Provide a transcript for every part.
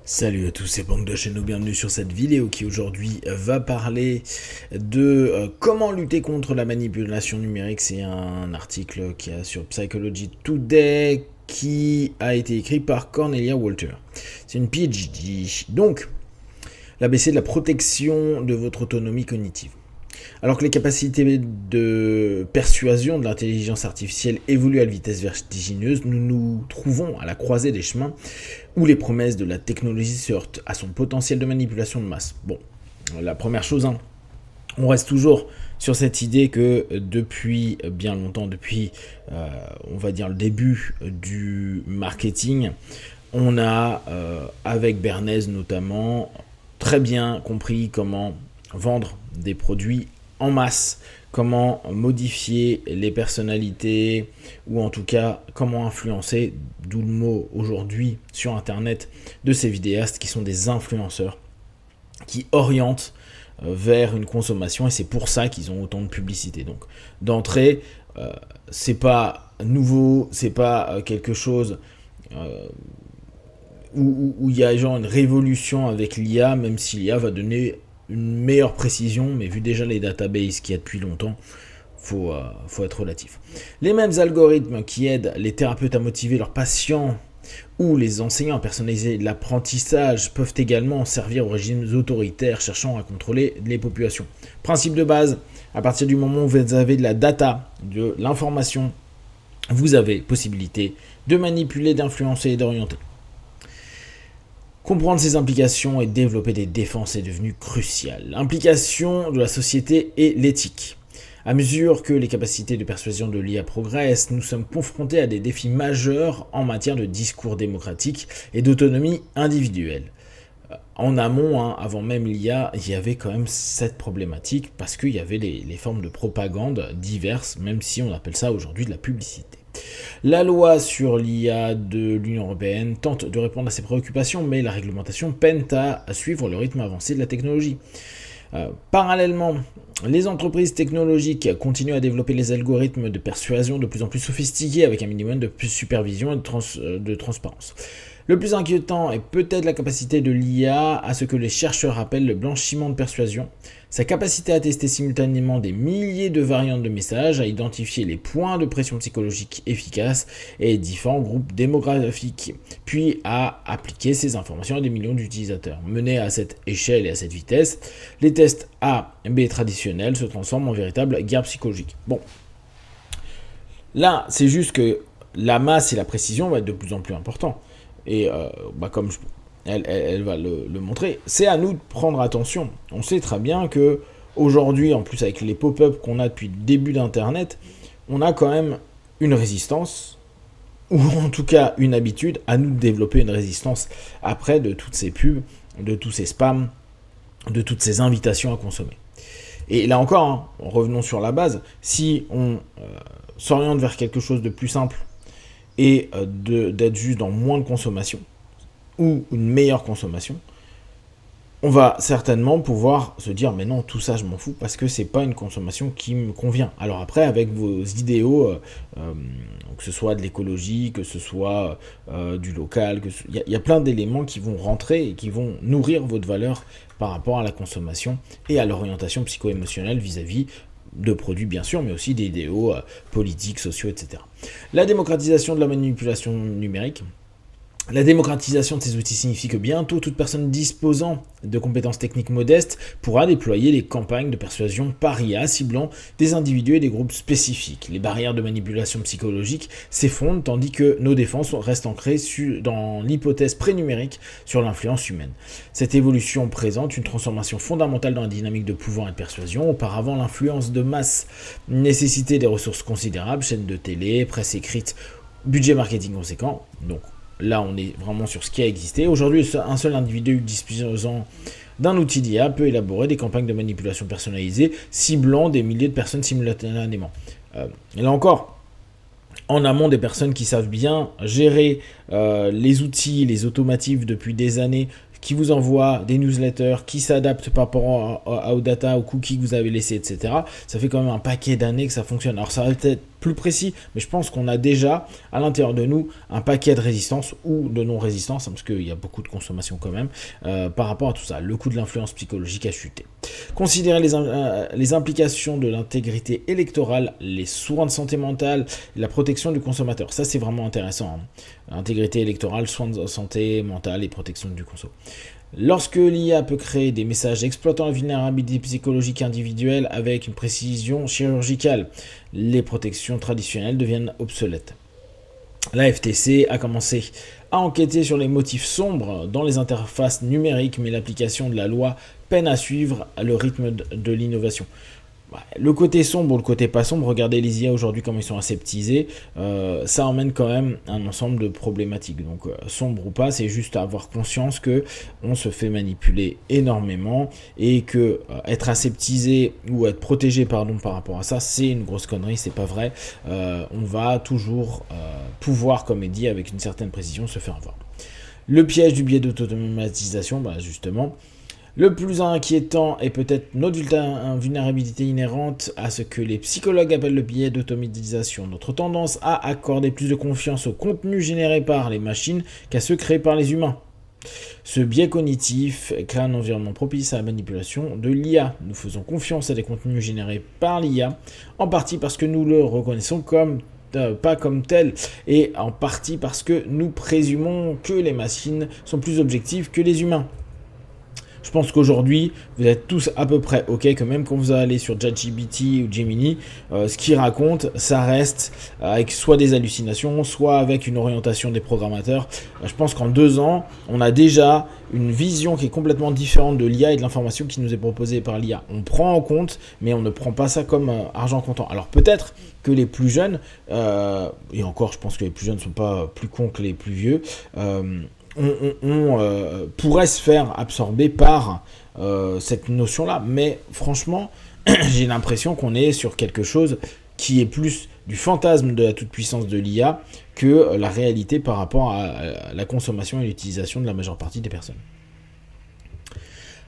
Salut à tous, c'est Bang de chez nous, bienvenue sur cette vidéo qui aujourd'hui va parler de comment lutter contre la manipulation numérique. C'est un article qui est sur Psychology Today qui a été écrit par Cornelia Walter. C'est une PhD. Donc, l'ABC de la protection de votre autonomie cognitive. Alors que les capacités de persuasion de l'intelligence artificielle évoluent à une vitesse vertigineuse, nous nous trouvons à la croisée des chemins où les promesses de la technologie se heurtent à son potentiel de manipulation de masse. Bon, la première chose, on reste toujours sur cette idée que depuis bien longtemps, depuis on va dire le début du marketing, on a, avec Bernays notamment, très bien compris comment vendre des produits en masse, comment modifier les personnalités, ou en tout cas comment influencer, d'où le mot aujourd'hui sur internet, de ces vidéastes qui sont des influenceurs, qui orientent vers une consommation, et c'est pour ça qu'ils ont autant de publicité. Donc d'entrée, c'est pas nouveau, c'est pas quelque chose où il y a genre une révolution avec l'IA, même si l'IA va donner une meilleure précision, mais vu déjà les databases qu'il y a depuis longtemps, faut être relatif. Les mêmes algorithmes qui aident les thérapeutes à motiver leurs patients ou les enseignants à personnaliser l'apprentissage peuvent également servir aux régimes autoritaires cherchant à contrôler les populations. Principe de base, à partir du moment où vous avez de la data, de l'information, vous avez possibilité de manipuler, d'influencer et d'orienter. Comprendre ces implications et développer des défenses est devenu crucial. L'implication de la société et l'éthique. À mesure que les capacités de persuasion de l'IA progressent, nous sommes confrontés à des défis majeurs en matière de discours démocratique et d'autonomie individuelle. En amont, avant même l'IA, il y avait quand même cette problématique parce qu'il y avait les formes de propagande diverses, même si on appelle ça aujourd'hui de la publicité. La loi sur l'IA de l'Union européenne tente de répondre à ces préoccupations, mais la réglementation peine à suivre le rythme avancé de la technologie. Parallèlement, les entreprises technologiques continuent à développer les algorithmes de persuasion de plus en plus sophistiqués avec un minimum de supervision et de transparence. Le plus inquiétant est peut-être la capacité de l'IA à ce que les chercheurs appellent le blanchiment de persuasion, sa capacité à tester simultanément des milliers de variantes de messages, à identifier les points de pression psychologique efficaces et différents groupes démographiques, puis à appliquer ces informations à des millions d'utilisateurs. Menés à cette échelle et à cette vitesse, les tests A et B traditionnels se transforment en véritable guerre psychologique. Bon, là, c'est juste que la masse et la précision vont être de plus en plus importants. Et comme elle va le montrer, c'est à nous de prendre attention. On sait très bien que aujourd'hui, en plus avec les pop-up qu'on a depuis le début d'Internet, on a quand même une résistance, ou en tout cas une habitude, à nous de développer une résistance après de toutes ces pubs, de tous ces spams, de toutes ces invitations à consommer. Et là encore, revenons sur la base, si on s'oriente vers quelque chose de plus simple, et d'être juste dans moins de consommation, ou une meilleure consommation, on va certainement pouvoir se dire mais non, tout ça je m'en fous parce que c'est pas une consommation qui me convient. Alors après, avec vos idéaux, que ce soit de l'écologie, que ce soit du local, il y a plein d'éléments qui vont rentrer et qui vont nourrir votre valeur par rapport à la consommation et à l'orientation psycho-émotionnelle vis-à-vis de produits bien sûr, mais aussi des idéaux politiques, sociaux, etc. La démocratisation de la manipulation numérique. La démocratisation de ces outils signifie que bientôt toute personne disposant de compétences techniques modestes pourra déployer des campagnes de persuasion par IA ciblant des individus et des groupes spécifiques. Les barrières de manipulation psychologique s'effondrent tandis que nos défenses restent ancrées dans l'hypothèse prénumérique sur l'influence humaine. Cette évolution présente une transformation fondamentale dans la dynamique de pouvoir et de persuasion. Auparavant, l'influence de masse nécessitait des ressources considérables, chaînes de télé, presse écrite, budget marketing conséquent, donc là, on est vraiment sur ce qui a existé. Aujourd'hui, un seul individu disposant d'un outil d'IA peut élaborer des campagnes de manipulation personnalisées, ciblant des milliers de personnes simultanément. Là encore, en amont, des personnes qui savent bien gérer les outils, les automatifs depuis des années, qui vous envoie des newsletters, qui s'adaptent par rapport aux data, aux cookies que vous avez laissés, etc. Ça fait quand même un paquet d'années que ça fonctionne. Alors ça va peut-être plus précis, mais je pense qu'on a déjà à l'intérieur de nous un paquet de résistance ou de non-résistance, hein, parce qu'il y a beaucoup de consommation quand même, par rapport à tout ça. Le coût de l'influence psychologique a chuté. Considérez les implications de l'intégrité électorale, les soins de santé mentale et la protection du consommateur. Ça, c'est vraiment intéressant. Hein. Intégrité électorale, soins de santé mentale et protection du conso. Lorsque l'IA peut créer des messages exploitant la vulnérabilité psychologique individuelle avec une précision chirurgicale, les protections traditionnelles deviennent obsolètes. La FTC a commencé à enquêter sur les motifs sombres dans les interfaces numériques, mais l'application de la loi peine à suivre le rythme de l'innovation. Le côté sombre ou le côté pas sombre, regardez les IA aujourd'hui comme ils sont aseptisés, ça emmène quand même un ensemble de problématiques. Donc sombre ou pas, c'est juste avoir conscience que on se fait manipuler énormément et que être aseptisé ou être protégé par rapport à ça, c'est une grosse connerie, c'est pas vrai. On va toujours pouvoir, comme est dit avec une certaine précision, se faire avoir. Le piège du biais d'automatisation, justement. Le plus inquiétant est peut-être notre vulnérabilité inhérente à ce que les psychologues appellent le biais d'automatisation. Notre tendance à accorder plus de confiance au contenu généré par les machines qu'à ceux créés par les humains. Ce biais cognitif crée un environnement propice à la manipulation de l'IA. Nous faisons confiance à des contenus générés par l'IA, en partie parce que nous le reconnaissons pas comme tel, et en partie parce que nous présumons que les machines sont plus objectives que les humains. Je pense qu'aujourd'hui, vous êtes tous à peu près OK, que même quand vous allez sur ChatGPT ou Gemini, ce qu'il raconte, ça reste avec soit des hallucinations, soit avec une orientation des programmateurs. Je pense qu'en 2 ans, on a déjà une vision qui est complètement différente de l'IA et de l'information qui nous est proposée par l'IA. On prend en compte, mais on ne prend pas ça comme argent comptant. Alors peut-être que les plus jeunes, et encore je pense que les plus jeunes ne sont pas plus cons que les plus vieux, on pourrait se faire absorber par cette notion-là. Mais franchement, j'ai l'impression qu'on est sur quelque chose qui est plus du fantasme de la toute-puissance de l'IA que la réalité par rapport à la consommation et l'utilisation de la majeure partie des personnes.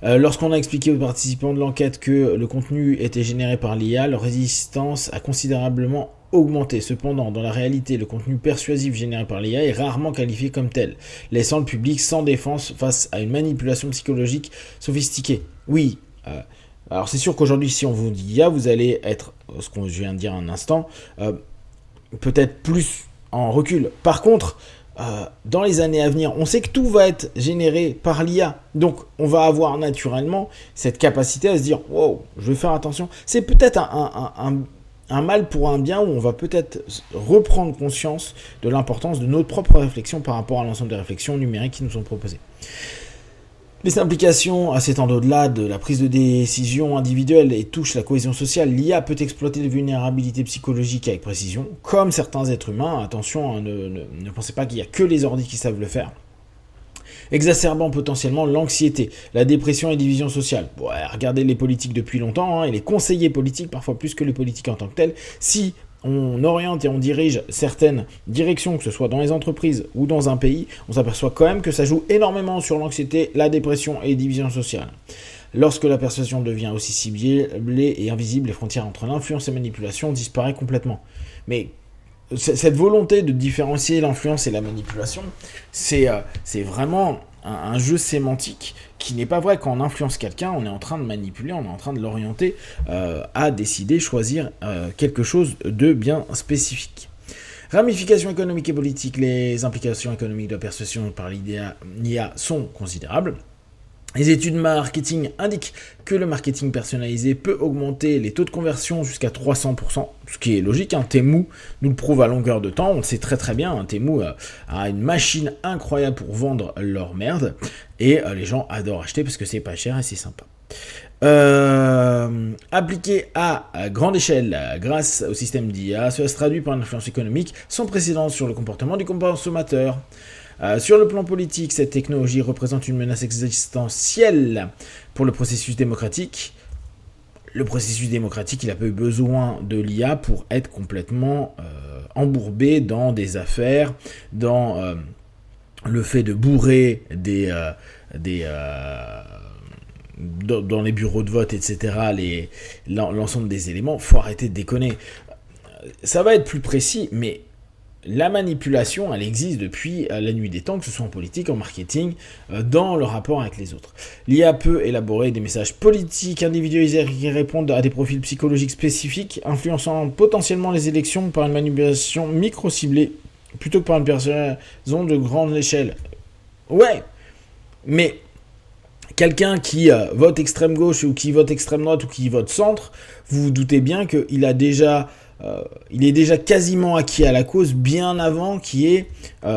Lorsqu'on a expliqué aux participants de l'enquête que le contenu était généré par l'IA, leur résistance a considérablement augmenté. Cependant, dans la réalité, le contenu persuasif généré par l'IA est rarement qualifié comme tel, laissant le public sans défense face à une manipulation psychologique sophistiquée. Oui, alors c'est sûr qu'aujourd'hui, si on vous dit IA, vous allez être, ce que je viens de dire un instant, peut-être plus en recul. Par contre, dans les années à venir, on sait que tout va être généré par l'IA. Donc, on va avoir naturellement cette capacité à se dire « Wow, je vais faire attention ». C'est peut-être un mal pour un bien où on va peut-être reprendre conscience de l'importance de notre propre réflexion par rapport à l'ensemble des réflexions numériques qui nous sont proposées. Les implications s'étendent au-delà de la prise de décision individuelle et touchent la cohésion sociale. L'IA peut exploiter des vulnérabilités psychologiques avec précision, comme certains êtres humains. Attention, ne pensez pas qu'il n'y a que les ordis qui savent le faire. Exacerbant potentiellement l'anxiété, la dépression et la division sociale. Regardez les politiques depuis longtemps, et les conseillers politiques, parfois plus que les politiques en tant que tels. Si on oriente et on dirige certaines directions, que ce soit dans les entreprises ou dans un pays, on s'aperçoit quand même que ça joue énormément sur l'anxiété, la dépression et les divisions sociales. Lorsque la persuasion devient aussi ciblée et invisible, les frontières entre l'influence et la manipulation disparaissent complètement. Mais cette volonté de différencier l'influence et la manipulation, c'est vraiment un jeu sémantique qui n'est pas vrai. Quand on influence quelqu'un, on est en train de manipuler, on est en train de l'orienter à décider, choisir quelque chose de bien spécifique. Ramifications économiques et politiques, les implications économiques de la persuasion par l'IA sont considérables. Les études marketing indiquent que le marketing personnalisé peut augmenter les taux de conversion jusqu'à 300%, ce qui est logique. Temu nous le prouve à longueur de temps, on le sait très très bien. Temu a une machine incroyable pour vendre leur merde, et les gens adorent acheter parce que c'est pas cher et c'est sympa. Appliqué à grande échelle grâce au système d'IA, cela se traduit par une influence économique sans précédent sur le comportement du consommateur. Sur le plan politique, cette technologie représente une menace existentielle pour le processus démocratique. Le processus démocratique, il n'a pas eu besoin de l'IA pour être complètement embourbé dans des affaires, dans le fait de bourrer dans les bureaux de vote, etc., l'ensemble des éléments, faut arrêter de déconner. Ça va être plus précis, mais la manipulation, elle existe depuis la nuit des temps, que ce soit en politique, en marketing, dans le rapport avec les autres. L'IA peut élaborer des messages politiques individualisés qui répondent à des profils psychologiques spécifiques, influençant potentiellement les élections par une manipulation micro-ciblée, plutôt que par une persuasion de grande échelle. Ouais, mais quelqu'un qui vote extrême gauche ou qui vote extrême droite ou qui vote centre, vous vous doutez bien qu'il a déjà... il est déjà quasiment acquis à la cause bien avant qu'il y ait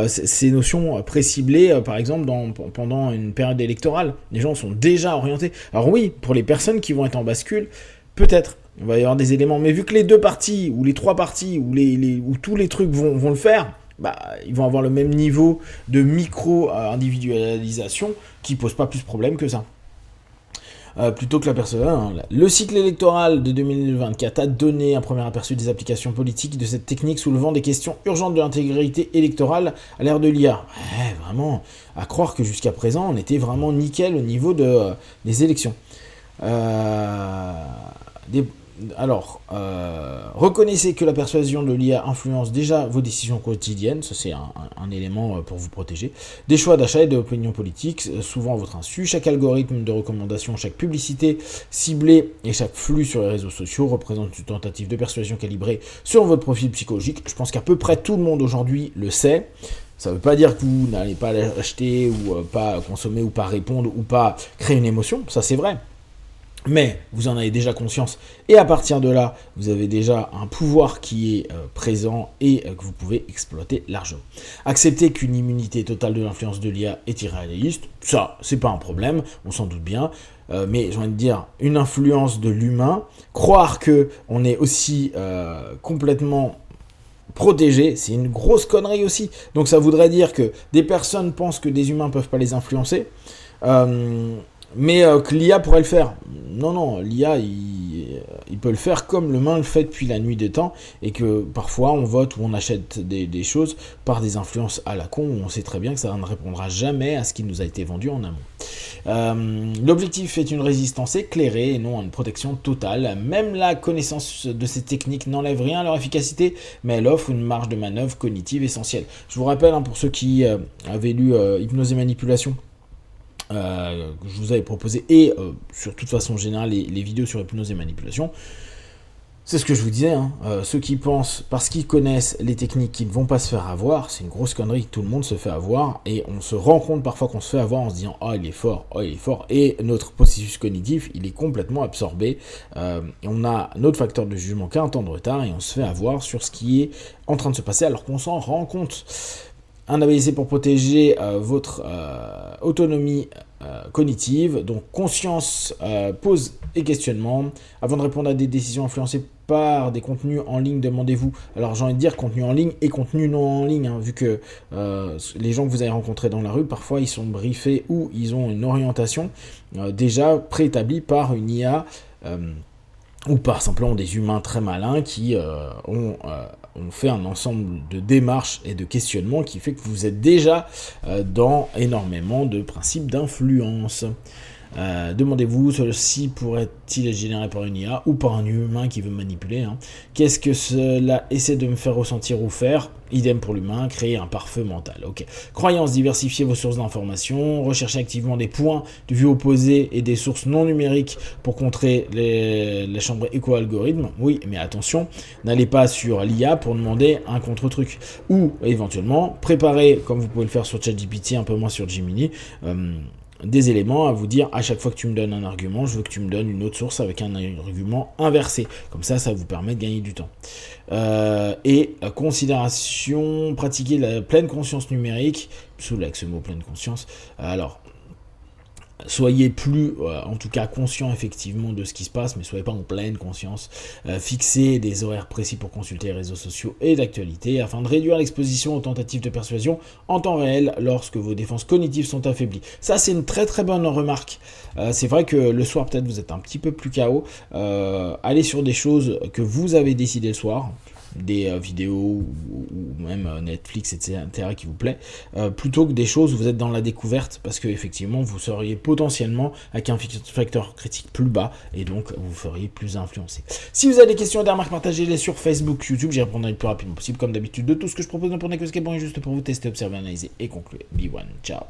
ces notions pré-ciblées, par exemple pendant une période électorale. Les gens sont déjà orientés. Alors oui, pour les personnes qui vont être en bascule, peut-être, il va y avoir des éléments. Mais vu que les deux partis, ou les trois partis, ou tous les trucs vont le faire, ils vont avoir le même niveau de micro-individualisation qui pose pas plus de problème que ça. Plutôt que la personne. Le cycle électoral de 2024 a donné un premier aperçu des applications politiques de cette technique, soulevant des questions urgentes de l'intégrité électorale à l'ère de l'IA. Ouais, vraiment, à croire que jusqu'à présent, on était vraiment nickel au niveau des élections. Reconnaissez que la persuasion de l'IA influence déjà vos décisions quotidiennes, ça c'est un élément pour vous protéger. Des choix d'achat et d'opinion politique, souvent à votre insu. Chaque algorithme de recommandation, chaque publicité ciblée et chaque flux sur les réseaux sociaux représente une tentative de persuasion calibrée sur votre profil psychologique. Je pense qu'à peu près tout le monde aujourd'hui le sait. Ça ne veut pas dire que vous n'allez pas l'acheter ou pas consommer ou pas répondre ou pas créer une émotion, ça c'est vrai. Mais vous en avez déjà conscience et à partir de là, vous avez déjà un pouvoir qui est présent et que vous pouvez exploiter largement. Accepter qu'une immunité totale de l'influence de l'IA est irréaliste, ça, c'est pas un problème, on s'en doute bien. Mais j'ai envie de dire, une influence de l'humain, croire qu'on est aussi complètement protégé, c'est une grosse connerie aussi. Donc ça voudrait dire que des personnes pensent que des humains ne peuvent pas les influencer. Mais que l'IA pourrait le faire. Non, l'IA, il peut le faire comme l'humain le fait depuis la nuit des temps, et que parfois on vote ou on achète des choses par des influences à la con, où on sait très bien que ça ne répondra jamais à ce qui nous a été vendu en amont. L'objectif est une résistance éclairée et non une protection totale. Même la connaissance de ces techniques n'enlève rien à leur efficacité, mais elle offre une marge de manœuvre cognitive essentielle. Je vous rappelle, pour ceux qui avaient lu Hypnose et Manipulation, que je vous avais proposé, et sur toute façon générale les vidéos sur hypnose et manipulation, c'est ce que je vous disais, ceux qui pensent parce qu'ils connaissent les techniques qu'ils ne vont pas se faire avoir, c'est une grosse connerie, tout le monde se fait avoir, et on se rend compte parfois qu'on se fait avoir en se disant il est fort, et notre processus cognitif il est complètement absorbé, on a notre facteur de jugement qui a un temps de retard, et on se fait avoir sur ce qui est en train de se passer alors qu'on s'en rend compte. Un ABC pour protéger votre autonomie cognitive, donc conscience, pause et questionnement. Avant de répondre à des décisions influencées par des contenus en ligne, demandez-vous, alors j'ai envie de dire contenu en ligne et contenu non en ligne, vu que les gens que vous avez rencontrés dans la rue, parfois ils sont briefés ou ils ont une orientation déjà préétablie par une IA, ou par simplement des humains très malins qui ont fait un ensemble de démarches et de questionnements qui fait que vous êtes déjà dans énormément de principes d'influence. Demandez-vous, ceci pourrait-il être généré par une IA ou par un humain qui veut manipuler, Qu'est-ce que cela essaie de me faire ressentir ou faire? Idem pour l'humain, créer un pare-feu mental. Ok. Croyance, diversifier vos sources d'information, recherchez activement des points de vue opposés et des sources non numériques pour contrer les chambres éco-algorithmes. Oui, mais attention, n'allez pas sur l'IA pour demander un contre-truc. Ou éventuellement, préparez, comme vous pouvez le faire sur ChatGPT, un peu moins sur Gemini, des éléments à vous dire à chaque fois que tu me donnes un argument, je veux que tu me donnes une autre source avec un argument inversé. Comme ça vous permet de gagner du temps. Et considération, pratiquer la pleine conscience numérique, sous avec ce mot pleine conscience. Alors, soyez plus, en tout cas, conscient effectivement de ce qui se passe, mais soyez pas en pleine conscience. Fixez des horaires précis pour consulter les réseaux sociaux et d'actualité, afin de réduire l'exposition aux tentatives de persuasion en temps réel lorsque vos défenses cognitives sont affaiblies. Ça, c'est une très très bonne remarque. C'est vrai que le soir, peut-être, vous êtes un petit peu plus KO. Allez sur des choses que vous avez décidé le soir. des vidéos ou même Netflix, etc., qui vous plaît, plutôt que des choses où vous êtes dans la découverte, parce que effectivement vous seriez potentiellement avec un facteur critique plus bas, et donc vous feriez plus influencer. Si vous avez des questions et des remarques, partagez-les sur Facebook, YouTube, j'y répondrai le plus rapidement possible, comme d'habitude. De tout ce que je propose, ne prenez que ce qui est bon et juste pour vous tester, observer, analyser et conclure. Be one, ciao.